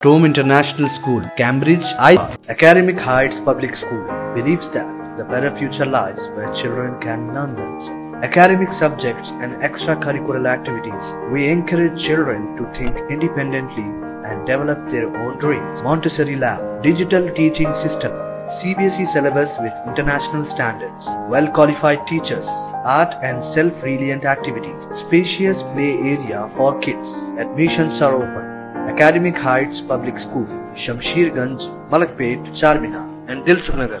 Rome International School, Cambridge, Academic Heights Public School believes that the better future lies where children can learn them. Academic subjects and extracurricular activities. We encourage children to think independently and develop their own dreams. Montessori Lab, digital teaching system, CBSE syllabus with international standards, well-qualified teachers, art and self-reliant activities, spacious play area for kids. Admissions are open. Academic Heights Public School, Shamsherganj, Malakpet, Charminar and Dilsukhnagar.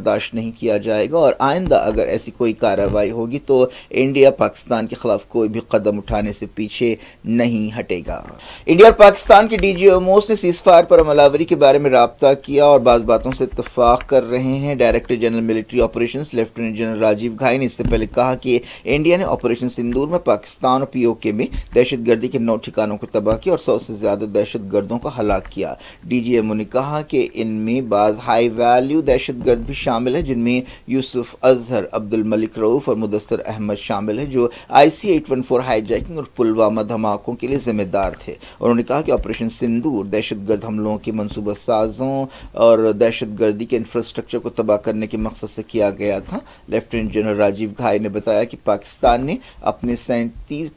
برداشت نہیں کیا جائے گا اور آئندہ اگر ایسی کوئی کارروائی ہوگی تو انڈیا پاکستان کے خلاف کوئی بھی قدم اٹھانے سے پیچھے نہیں ہٹے گا۔ انڈیا اور پاکستان کے ڈی جی ایم اوز نے سیز فائر پر عمل آوری کے بارے میں رابطہ کیا اور بعض باتوں سے اتفاق کر رہے ہیں۔ Director general military operations lieutenant general Rajiv Ghai نے اس سے پہلے کہا کہ انڈیا نے آپریشن سندور میں پاکستان اور پی او کے میں دہشت گردی کے 9 ٹھکانوں کو تباہ کیا اور 100 سے زیادہ دہشت گردوں کو ہلاک کیا۔ ڈی جی ایم او نے کہا کہ ان میں بعض ہائی ویلیو دہشت گرد بھی شامل ہیں، جن میں یوسف اظہر، عبد الملک رؤوف اور مدثر احمد شامل ہیں، جو IC 814 ہائی جیکنگ اور پلوامہ دھماکوں کے لیے ذمہ دار تھے۔ انہوں نے کہا کہ آپریشن سندور دہشت گرد حملوں کے منصوبہ سازوں اور دہشت گردی کے انفراسٹرکچر کو تباہ کرنے کے مقصد سے کیا گیا تھا۔ لیفٹیننٹ جنرل راجیو گھائی نے بتایا کہ پاکستان نے اپنے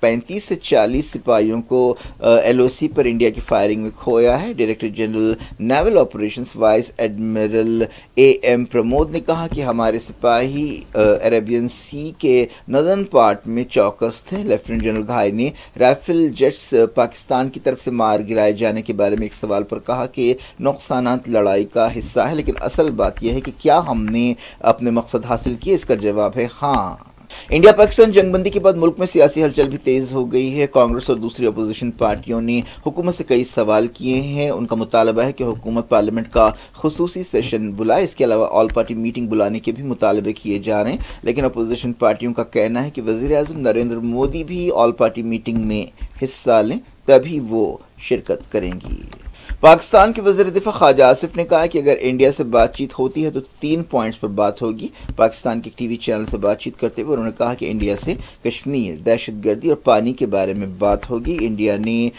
35 سے 40 سپاہیوں کو LOC پر انڈیا کی فائرنگ میں کھویا ہے۔ Director general naval operations vice admiral AM Pramod نے کہا کہ ہمارے سپاہی عربین سی کے نردرن پارٹ میں چوکس تھے۔ لیفٹیننٹ جنرل گھائی نے رائفل جیٹس پاکستان کی طرف سے مار گرائے جانے کے بارے میں ایک سوال پر کہا کہ نقصانات لڑائی کا حصہ ہے، لیکن اصل بات یہ ہے کہ کیا ہم نے اپنے مقصد حاصل کیے؟ اس کا جواب ہے ہاں۔ انڈیا پاکستان جنگ بندی کے بعد ملک میں سیاسی ہلچل بھی تیز ہو گئی ہے۔ کانگریس اور دوسری اپوزیشن پارٹیوں نے حکومت سے کئی سوال کیے ہیں۔ ان کا مطالبہ ہے کہ حکومت پارلیمنٹ کا خصوصی سیشن بلائے۔ اس کے علاوہ آل پارٹی میٹنگ بلانے کے بھی مطالبے کیے جا رہے ہیں، لیکن اپوزیشن پارٹیوں کا کہنا ہے کہ وزیر اعظم نریندر مودی بھی آل پارٹی میٹنگ میں حصہ لیں تبھی وہ شرکت کریں گی۔ پاکستان کے وزیر دفاع خواجہ آصف نے کہا کہ اگر انڈیا سے بات چیت ہوتی ہے تو 3 پوائنٹس پر بات ہوگی۔ پاکستان کے ٹی وی چینل سے بات چیت کرتے ہوئے انہوں نے کہا کہ انڈیا سے کشمیر، دہشت گردی اور پانی کے بارے میں بات ہوگی۔ انڈیا نے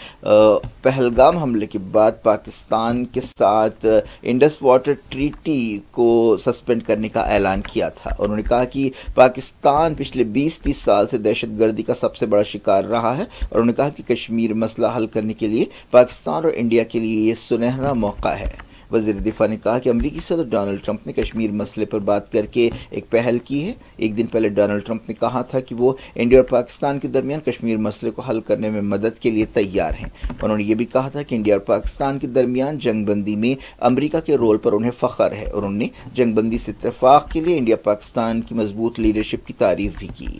پہلگام حملے کے بعد پاکستان کے ساتھ انڈس واٹر ٹریٹی کو سسپینڈ کرنے کا اعلان کیا تھا۔ انہوں نے کہا کہ پاکستان پچھلے 20-30 سال سے دہشت گردی کا سب سے بڑا شکار رہا ہے اور انہوں نے کہا کہ کشمیر مسئلہ حل کرنے کے لیے پاکستان اور انڈیا کے لیے یہ سنہرا موقع ہے۔ وزیر دفاع نے کہا کہ امریکی صدر ڈونلڈ ٹرمپ نے کشمیر مسئلے پر بات کر کے ایک پہل کی ہے۔ ایک دن پہلے ڈونلڈ ٹرمپ نے کہا تھا کہ وہ انڈیا اور پاکستان کے درمیان کشمیر مسئلے کو حل کرنے میں مدد کے لیے تیار ہیں۔ انہوں نے یہ بھی کہا تھا کہ انڈیا اور پاکستان کے درمیان جنگ بندی میں امریکہ کے رول پر انہیں فخر ہے۔ انہوں نے جنگ بندی سے اتفاق کے لیے انڈیا پاکستان کی مضبوط لیڈرشپ کی تعریف بھی کی۔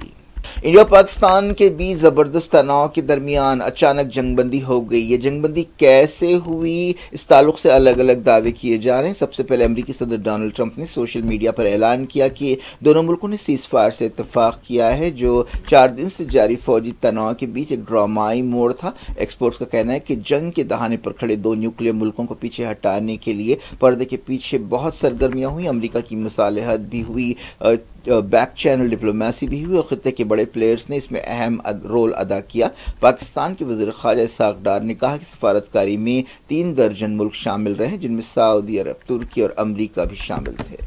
انڈیا اور پاکستان کے بیچ زبردست تناؤ کے درمیان اچانک جنگ بندی ہو گئی۔ یہ جنگ بندی کیسے ہوئی، اس تعلق سے الگ الگ دعوے کیے جا رہے ہیں۔ سب سے پہلے امریکی صدر ڈونلڈ ٹرمپ نے سوشل میڈیا پر اعلان کیا کہ دونوں ملکوں نے سیز فائر سے اتفاق کیا ہے، جو 4 دن سے جاری فوجی تناؤ کے بیچ ایک ڈرامائی موڑ تھا۔ ایکسپرٹس کا کہنا ہے کہ جنگ کے دہانے پر کھڑے 2 نیوکلیئر ملکوں کو پیچھے ہٹانے کے لیے پردے کے پیچھے بہت سرگرمیاں ہوئیں۔ امریکہ کی مصالحت بھی ہوئی، بیک چینل ڈپلومیسی بھی ہوئی اور خطے کے بڑے پلیئرز نے اس میں اہم رول ادا کیا۔ پاکستان کے وزیر خارجہ اسحاق ڈار نے کہا کہ سفارتکاری میں 3 درجن ملک شامل رہے، جن میں سعودی عرب، ترکی اور امریکہ بھی شامل تھے۔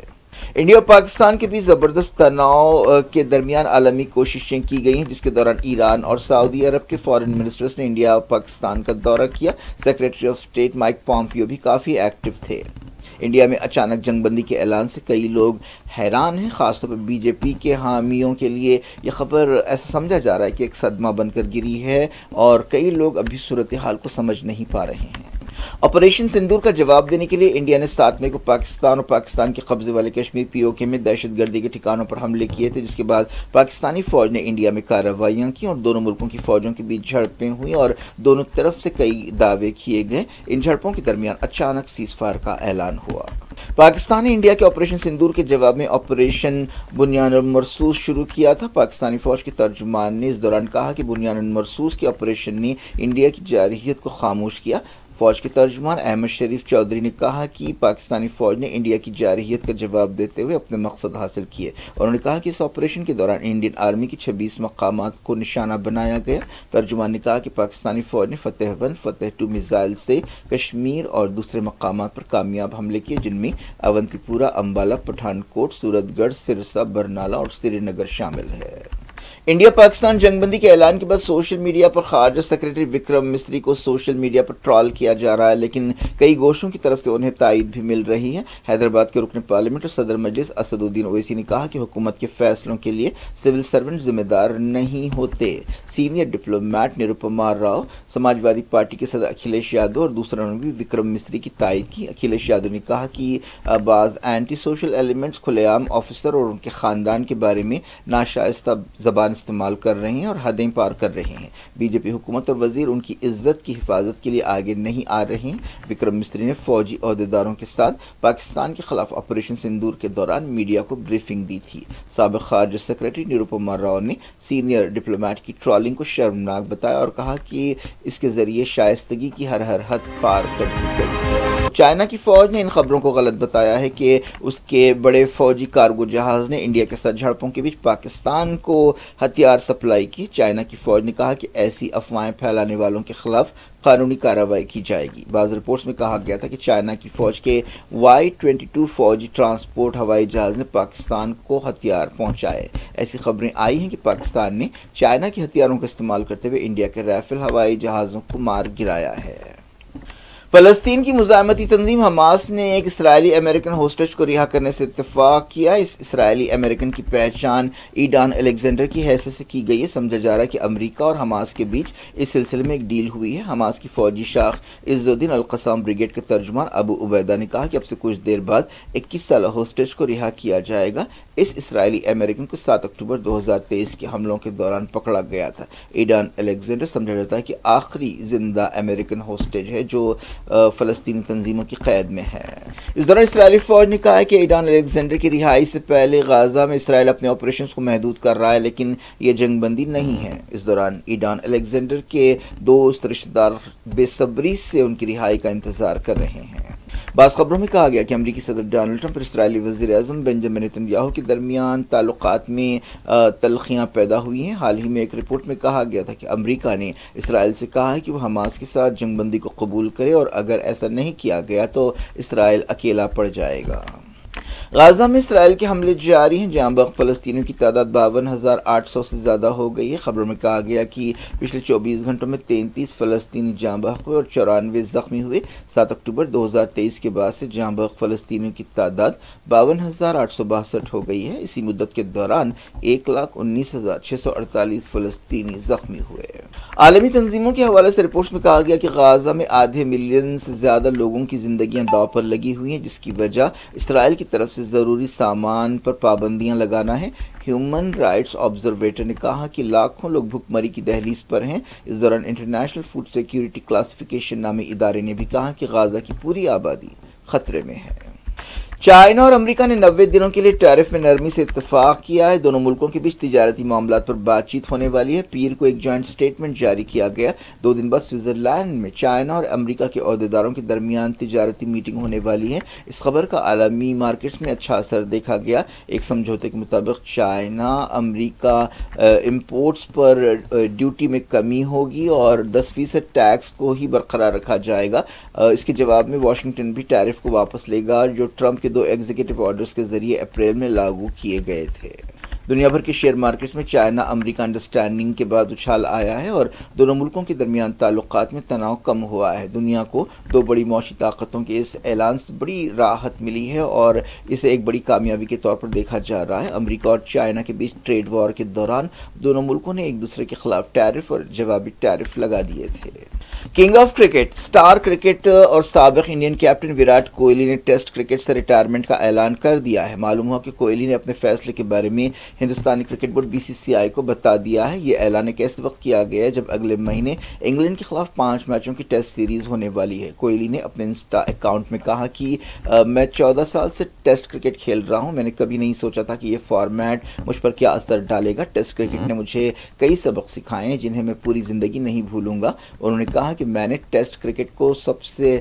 انڈیا اور پاکستان کے بیچ زبردست تناؤ کے درمیان عالمی کوششیں کی گئی ہیں، جس کے دوران ایران اور سعودی عرب کے فارن منسٹرز نے انڈیا اور پاکستان کا دورہ کیا۔ Secretary of state mic Pompeo بھی کافی ایکٹیو تھے۔ انڈیا میں اچانک جنگ بندی کے اعلان سے کئی لوگ حیران ہیں، خاص طور پر BJP کے حامیوں کے لیے یہ خبر ایسا سمجھا جا رہا ہے کہ ایک صدمہ بن کر گری ہے اور کئی لوگ ابھی صورتحال کو سمجھ نہیں پا رہے ہیں۔ آپریشن سندور کا جواب دینے کے لیے انڈیا نے 7 مئی کو پاکستان اور پاکستان کے قبضے والے کشمیر POK میں دہشت گردی کے ٹھکانوں پر حملے کیے تھے، جس کے بعد پاکستانی فوج نے انڈیا میں کارروائیاں کی اور دونوں ملکوں کی فوجوں کے بیچ جھڑپیں ہوئیں اور دونوں طرف سے کئی دعوے کیے گئے۔ ان جھڑپوں کے درمیان اچانک سیز فائر کا اعلان ہوا۔ پاکستان نے انڈیا کے آپریشن سندور کے جواب میں آپریشن بنیان المرصوص شروع کیا تھا۔ پاکستانی فوج کے ترجمان نے اس دوران کہا کہ بنیان المرصوص کے آپریشن نے انڈیا کی جارحیت کو خاموش کیا۔ فوج کے ترجمان احمد شریف چودھری نے کہا کہ پاکستانی فوج نے انڈیا کی جارحیت کا جواب دیتے ہوئے اپنے مقصد حاصل کیے۔ انہوں نے کہا کہ اس آپریشن کے دوران انڈین آرمی کی 26 مقامات کو نشانہ بنایا گیا۔ ترجمان نے کہا کہ پاکستانی فوج نے فتح 1، فتح 2 میزائل سے کشمیر اور دوسرے مقامات پر کامیاب حملے کیے، جن میں اونتی پورہ، امبالہ، پٹھان کوٹ، سورت گڑھ، سرسا، برنالہ اور سری نگر شامل ہے۔ انڈیا پاکستان جنگ بندی کے اعلان کے بعد سوشل میڈیا پر خارجہ سیکرٹری وکرم مسری کو سوشل میڈیا پر ٹرول کیا جا رہا ہے، لیکن کئی گوشوں کی طرف سے انہیں تائید بھی مل رہی ہے۔ حیدرآباد کے رکن پارلیمنٹ اور صدر مجلس اسد الدین اویسی نے کہا کہ حکومت کے فیصلوں کے لیے سول سرونٹ ذمہ دار نہیں ہوتے۔ سینئر ڈپلومیٹ نروپما راؤ، سماج وادی پارٹی کے صدر اکھلیش یادو اور دوسروں نے بھی وکرم مسری کی تائید کی۔ اکھلیش یادو نے کہا کہ بعض اینٹی سوشل ایلیمنٹس کھلے عام آفیسر اور ان کے خاندان کے بارے میں ناشائستہ زبان استعمال کر رہے ہیں اور حدیں پار کر رہے ہیں۔ بی جے پی حکومت اور وزیر ان کی عزت کی حفاظت کے لیے آگے نہیں آ رہے ہیں۔ وکرم مسری نے فوجی عہدیداروں کے ساتھ پاکستان کے خلاف آپریشن سندور کے دوران میڈیا کو بریفنگ دی تھی۔ سابق خارجہ سیکرٹری نروپما راؤ نے سینئر ڈپلومیٹ کی ٹرولنگ کو شرمناک بتایا اور کہا کہ اس کے ذریعے شائستگی کی ہر حد پار کر دی گئی۔ چائنا کی فوج نے ان خبروں کو غلط بتایا ہے کہ اس کے بڑے فوجی کارگو جہاز نے انڈیا کے ساتھ جھڑپوں کے بیچ پاکستان کو ہتھیار سپلائی کی۔ چائنا کی فوج نے کہا کہ ایسی افواہیں پھیلانے والوں کے خلاف قانونی کارروائی کی جائے گی۔ بعض رپورٹس میں کہا گیا تھا کہ چائنا کی فوج کے Y-22 فوجی ٹرانسپورٹ ہوائی جہاز نے پاکستان کو ہتھیار پہنچائے۔ ایسی خبریں آئی ہیں کہ پاکستان نے چائنا کے ہتھیاروں کا استعمال کرتے ہوئے انڈیا کے رائفل ہوائی جہازوں کو مار گرایا ہے۔ فلسطین کی مزاحمتی تنظیم حماس نے ایک اسرائیلی امریکن ہوسٹیج کو رہا کرنے سے اتفاق کیا۔ اس اسرائیلی امریکن کی پہچان ایڈان الیگزینڈر کی حیثیت سے کی گئی ہے۔ سمجھا جا رہا ہے کہ امریکہ اور حماس کے بیچ اس سلسلے میں ایک ڈیل ہوئی ہے۔ حماس کی فوجی شاخ عز الدین القسام بریگیڈ کے ترجمان ابو عبیدہ نے کہا کہ اب سے کچھ دیر بعد 21 سالہ ہوسٹیج کو رہا کیا جائے گا۔ اس اسرائیلی امریکن کو 7 اکتوبر 2023 کے حملوں کے دوران پکڑا گیا تھا۔ ایڈان الیگزینڈر سمجھا جاتا ہے کہ آخری زندہ امریکن ہوسٹیج ہے جو فلسطینی تنظیموں کی قید میں ہے۔ اس دوران اسرائیلی فوج نے کہا ہے کہ ایڈان الیگزینڈر کی رہائی سے پہلے غزہ میں اسرائیل اپنے آپریشنز کو محدود کر رہا ہے، لیکن یہ جنگ بندی نہیں ہے۔ اس دوران ایڈان الیگزینڈر کے دوست رشتہ دار بے صبری سے ان کی رہائی کا انتظار کر رہے ہیں۔ بعض خبروں میں کہا گیا کہ امریکی صدر ڈونلڈ ٹرمپ اور اسرائیلی وزیر اعظم بنجامن نتنیاہو کے درمیان تعلقات میں تلخیاں پیدا ہوئی ہیں۔ حال ہی میں ایک رپورٹ میں کہا گیا تھا کہ امریکہ نے اسرائیل سے کہا ہے کہ وہ حماس کے ساتھ جنگ بندی کو قبول کرے اور اگر ایسا نہیں کیا گیا تو اسرائیل اکیلا پڑ جائے گا۔ غزہ میں اسرائیل کے حملے جاری ہیں، جہاں بغ فلسطینیوں کی تعداد 52,800 سے زیادہ ہو گئی ہے۔ خبروں میں کہا گیا کہ پچھلے 24 گھنٹوں میں 33 فلسطینی جاں بحق ہوئے اور 94 زخمی ہوئے۔ 7 اکتوبر 2023 کے بعد سے جاں بحق فلسطینیوں کی تعداد 52,862 ہو گئی ہے۔ اسی مدت کے دوران 1,19,648 فلسطینی زخمی ہوئے۔ عالمی تنظیموں کے حوالے سے رپورٹس میں کہا گیا کہ غزہ میں آدھے ملین سے زیادہ لوگوں کی زندگیاں داؤ پر لگی ہوئی ہیں، جس کی وجہ اسرائیل کی طرف سے ضروری سامان پر پابندیاں لگانا ہے۔ ہیومن رائٹس آبزرویٹر نے کہا کہ لاکھوں لوگ بھوک مری کی دہلیز پر ہیں۔ اس دوران انٹرنیشنل فوڈ سیکیورٹی کلاسیفیکیشن نامی ادارے نے بھی کہا کہ غزہ کی پوری آبادی خطرے میں ہے۔ چائنا اور امریکہ نے 90 دنوں کے لیے ٹیرف میں نرمی سے اتفاق کیا ہے۔ دونوں ملکوں کے بیچ تجارتی معاملات پر بات چیت ہونے والی ہے۔ پیر کو ایک جوائنٹ سٹیٹمنٹ جاری کیا گیا۔ 2 دن بعد سوئٹزرلینڈ میں چائنا اور امریکہ کے عہدیداروں کے درمیان تجارتی میٹنگ ہونے والی ہے۔ اس خبر کا عالمی مارکیٹس میں اچھا اثر دیکھا گیا۔ ایک سمجھوتے کے مطابق چائنا امریکہ امپورٹس پر ڈیوٹی میں کمی ہوگی اور 10% ٹیکس کو ہی برقرار رکھا جائے گا۔ اس کے جواب میں واشنگٹن بھی ٹیرف کو واپس لے گا جو ٹرمپ کے 2 ایگزیکٹو آرڈرز کے ذریعے اپریل میں لاگو کیے گئے تھے۔ دنیا بھر کے شیئر مارکیٹس میں چائنا امریکہ انڈرسٹینڈنگ کے بعد اچھال آیا ہے اور دونوں ملکوں کے درمیان تعلقات میں تناؤ کم ہوا ہے۔ دنیا کو 2 بڑی معاشی طاقتوں کے اس اعلان سے بڑی راحت ملی ہے اور اسے ایک بڑی کامیابی کے طور پر دیکھا جا رہا ہے۔ امریکہ اور چائنا کے بیچ ٹریڈ وار کے دوران دونوں ملکوں نے ایک دوسرے کے خلاف ٹیرف اور جوابی ٹیرف لگا دیے تھے۔ King of cricket, star cricketer اور سابق انڈین کیپٹن وراٹ کوہلی نے ٹیسٹ کرکٹ سے ریٹائرمنٹ کا اعلان کر دیا ہے۔ معلوم ہوا کہ کوہلی نے اپنے فیصلے کے بارے میں ہندوستانی کرکٹ بورڈ BCCI کو بتا دیا ہے۔ یہ اعلان ایک ایسے وقت کیا گیا ہے جب اگلے مہینے انگلینڈ کے خلاف 5 میچوں کی ٹیسٹ سیریز ہونے والی ہے۔ کوہلی نے اپنے انسٹا اکاؤنٹ میں کہا کہ میں 14 سال سے ٹیسٹ کرکٹ کھیل رہا ہوں۔ میں نے کبھی نہیں سوچا تھا کہ یہ فارمیٹ مجھ پر کیا اثر ڈالے گا۔ ٹیسٹ کرکٹ نے مجھے کئی سبق سکھائے ہیں جنہیں میں پوری زندگی نہیں بھولوں گا۔ انہوں نے کہا کہ میں نے ٹیسٹ کرکٹ کو سب سے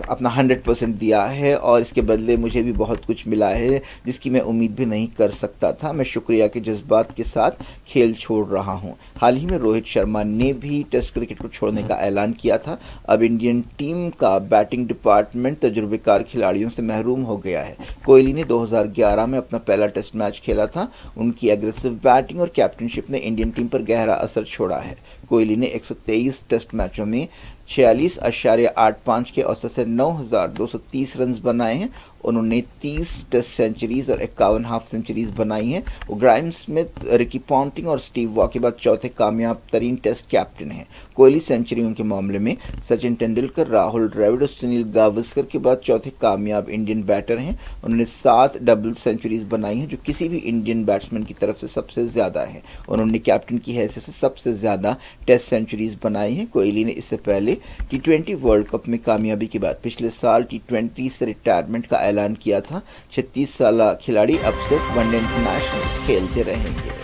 اپنا 100% دیا ہے اور اس کے بدلے مجھے بھی بہت کچھ ملا ہے جس کی میں امید بھی نہیں کر سکتا تھا۔ تھا، میں شکریہ کے جذبات کے ساتھ کھیل چھوڑ رہا ہوں۔ حال ہی میں روہت شرما نے بھی ٹیسٹ کرکٹ کو چھوڑنے کا اعلان کیا تھا۔ اب انڈین ٹیم کا بیٹنگ ڈپارٹمنٹ تجربہ کار کھلاڑیوں سے محروم ہو گیا ہے۔ کوہلی نے 2011 میں اپنا پہلا ٹیسٹ میچ کھیلا تھا۔ ان کی ایگریسو بیٹنگ اور کیپٹنشپ نے انڈین ٹیم پر گہرا اثر چھوڑا ہے۔ کوہلی نے 123 ٹیسٹ میچوں میں 46.85 کے اوسط سے 9,230 رنز بنائے ہیں۔ انہوں نے 30 ٹیسٹ سینچریز اور 51 ہاف سینچریز بنائی ہیں۔ وہ گرائم سمتھ، رکی پونٹنگ اور سٹیو وا کے بعد چوتھے کامیاب ترین ٹیسٹ کیپٹن ہیں۔ کوہلی سینچریوں کے معاملے میں سچن ٹینڈولکر، راہل ڈراوڈ اور سنیل گواسکر کے بعد چوتھے کامیاب انڈین بیٹر ہیں۔ انہوں نے 7 ڈبل سینچریز بنائی ہیں جو کسی بھی انڈین بیٹسمین کی طرف سے سب سے زیادہ ہیں۔ انہوں نے کیپٹن کی حیثیت سے سب سے زیادہ ٹیسٹ سینچریز بنائی ہیں۔ کوہلی نے اس سے پہلے T20 ورلڈ کپ میں کامیابی کے بعد پچھلے سال T20 سے ریٹائرمنٹ کا اعلان کیا تھا۔ 36 سالہ کھلاڑی اب صرف ون ڈے انٹرنیشنل کھیلتے رہیں گے۔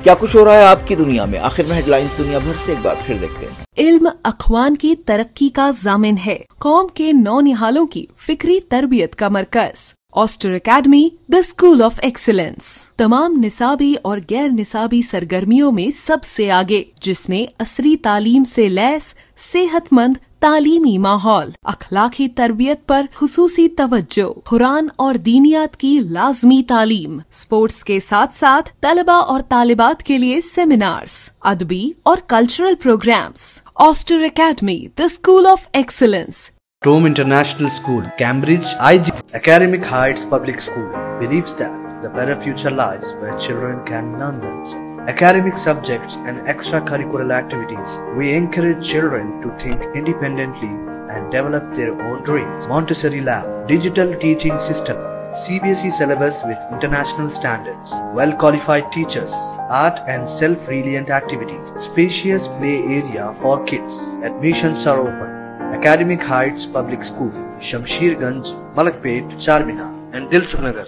کیا کچھ ہو رہا ہے آپ کی دنیا میں؟ آخر میں ہیڈ لائنز دنیا بھر سے ایک بار پھر دیکھتے ہیں۔ علم اخوان کی ترقی کا ضامن ہے، قوم کے نونہالوں کی فکری تربیت کا مرکز۔ Aster academy the school of excellence تمام نصابی اور غیر نصابی سرگرمیوں میں سب سے آگے، جس میں عصری تعلیم سے لیس صحت مند تعلیمی ماحول، اخلاقی تربیت پر خصوصی توجہ، قرآن اور دینیات کی لازمی تعلیم، اسپورٹس کے ساتھ ساتھ طلبہ اور طالبات کے لیے سیمینارز، ادبی اور cultural programmes. Aster academy the school of excellence. Rome International School, Cambridge, IG. Academic Heights Public School believes that the better future lies where children can learn themselves. Academic subjects and extracurricular activities. We encourage children to think independently and develop their own dreams. Montessori Lab, digital teaching system, CBSE syllabus with international standards, well-qualified teachers, art and self-reliant activities, spacious play area for kids. Admissions are open. Academic Heights Public School, Shamsher Ganj, Malakpet, Charminar and Dilsukh Nagar.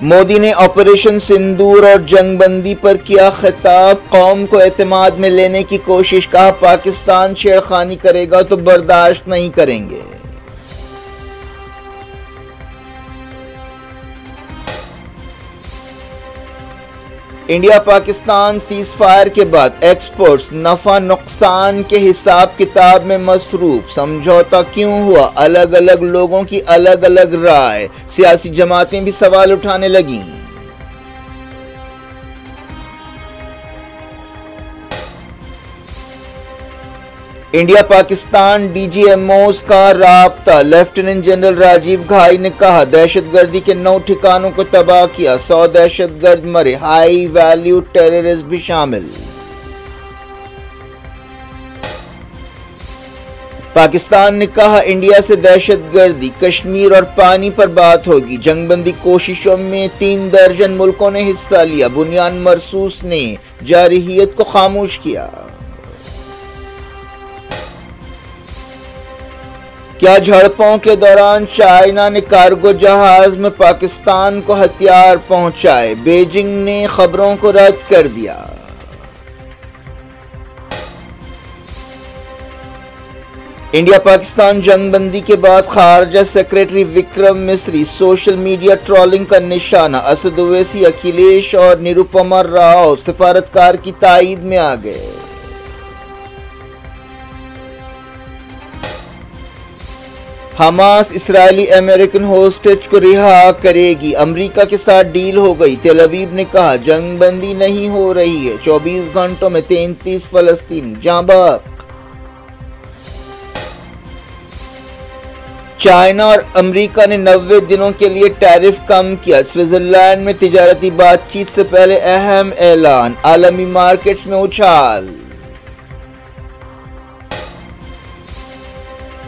Modi نے operation sindoor اور جنگ بندی پر کیا خطاب، قوم کو اعتماد میں لینے کی کوشش، کہا پاکستان چھیڑخانی کرے گا تو برداشت نہیں کریں گے۔ انڈیا پاکستان سیز فائر کے بعد ایکسپورٹس نفع نقصان کے حساب کتاب میں مصروف، سمجھوتا کیوں ہوا، الگ الگ لوگوں کی الگ الگ رائے، سیاسی جماعتیں بھی سوال اٹھانے لگیں۔ India Pakistan D G M Os کا رابطہ، لیفٹیننٹ جنرل راجیو گھائی نے کہا دہشت گردی کے 9 ٹھکانوں کو تباہ کیا، 100 دہشت گرد مرے، ہائی ویلیو ٹیررسٹ بھی شامل۔ پاکستان نے کہا انڈیا سے دہشت گردی، کشمیر اور پانی پر بات ہوگی، جنگ بندی کوششوں میں 3 درجن ملکوں نے حصہ لیا، بنیاد مرصوص نے جارحیت کو خاموش کیا۔ کیا جھڑپوں کے دوران چائنا نے کارگو جہاز میں پاکستان کو ہتھیار پہنچائے؟ بیجنگ نے خبروں کو رد کر دیا۔ انڈیا پاکستان جنگ بندی کے بعد خارجہ secretary Vikram Misri social media trolling کا نشانہ، اسد اویسی، اکھلیش اور نیروپما راؤ سفارتکار کی تائید میں آ گئے۔ حماس اسرائیلی امریکن ہوسٹیج کو رہا کرے گی، امریکہ کے ساتھ ڈیل ہو گئی، تیل ابیب نے کہا جنگ بندی نہیں ہو رہی ہے، 24 گھنٹوں میں 33 فلسطینی جاں بحق۔ چائنا اور امریکہ نے 90 دنوں کے لیے ٹیرف کم کیا، سوئٹزرلینڈ میں تجارتی بات چیت سے پہلے اہم اعلان، عالمی مارکیٹس میں اچھال۔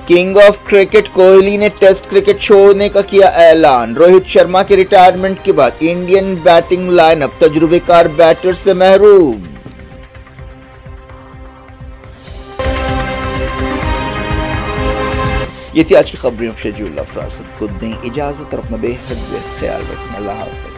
کنگ آف کرکٹ کوہلی نے ٹیسٹ کرکٹ چھوڑنے کا کیا اعلان، روہت شرما کے ریٹائرمنٹ کے بعد انڈین بیٹنگ لائن اپ تجربہ کار بیٹر سے محروم۔ یہ تھی آج کی خبریں، شجیع اللہ فراست کو دیں اجازت اور اپنا بے حد خیال رکھنا، اللہ حافظ۔